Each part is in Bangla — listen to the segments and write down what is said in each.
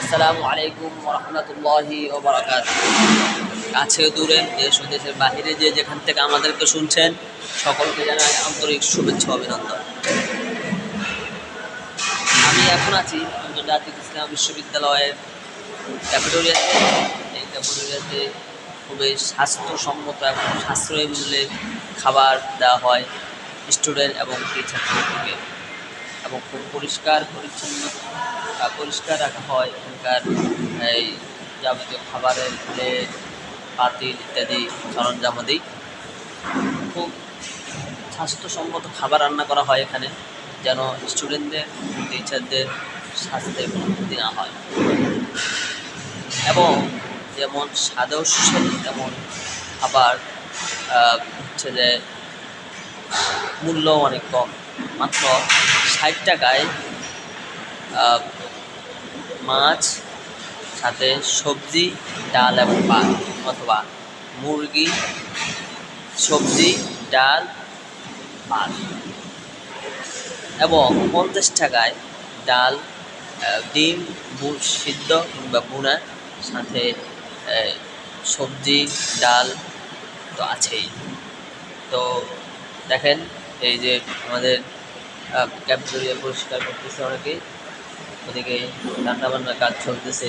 আসসালামু আলাইকুম ওয়া রাহমাতুল্লাহি ওয়া বারাকাতুহু। কাছে দূরে দেশ ও দেশের বাহিরে যে যেখান থেকে আমাদেরকে শুনছেন সকলকে জানাই আন্তরিক শুভেচ্ছা ও অভিনন্দন। আমি এখন আছি আন্তর্জাতিক ইসলাম বিশ্ববিদ্যালয়ের ক্যাফেটেরিয়াতে। এই ক্যাফেটেরিয়াতে খুবই স্বাস্থ্যসম্মত এবং সাশ্রয়ী মূল্যে খাবার দেওয়া হয় স্টুডেন্ট এবং টিচারদেরকে, এবং খুব পরিষ্কার পরিচ্ছন্ন পরিষ্কার রাখা হয় এখানকার এই যাবতীয় খাবারের প্লেট, পাতিল ইত্যাদি সরঞ্জামাদি। খুব স্বাস্থ্যসম্মত খাবার রান্না করা হয় এখানে, যেন স্টুডেন্টদের টিচারদের স্বাস্থ্যের কোনো ক্ষতি না হয়। এবং যেমন স্বাদেও সুস্বাদু তেমন খাবার হচ্ছে যে মূল্যও অনেক কম, মাত্র 60 টাকায় মাছ, সাথে সবজি, ডাল এবং ভাত, অথবা মুরগি, সবজি, ডাল, ভাত, এবং 50 টাকায় ডাল, ডিম সিদ্ধ কিংবা ভুনা, সাথে সবজি, ডাল তো আছেই। তো দেখেন, এই যে আমাদের ক্যাফেটেরিয়া পরিষ্কার করতেছে অনেকেই, ওদিকে রান্নাবান্নার কাজ চলতেছে,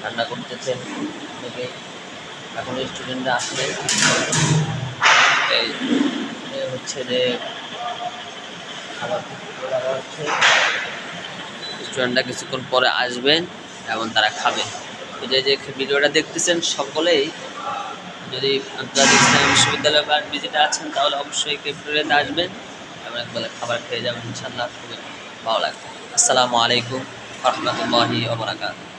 রান্না করতেছেন অনেকেই। এখন স্টুডেন্টরা আসলে এই হচ্ছে যে খাবার লাগা হচ্ছে, স্টুডেন্টরা কিছুক্ষণ পরে আসবেন এবং তারা খাবেন। তো যে ভিডিওটা দেখতেছেন সকলেই যদি আন্তর্জাতিক ইসলামী বিশ্ববিদ্যালয় বা ভিজিটে আছেন তাহলে অবশ্যই ক্যাফেটেরিয়াতে আসবেন এবং একবেলা খাবার খেয়ে যাবেন, ইনশাআল্লাহ খুবই ভালো লাগবে। আসসালামু আলাইকুম ওয়া রাহমাতুল্লাহি ওয়া বারাকাতুহু।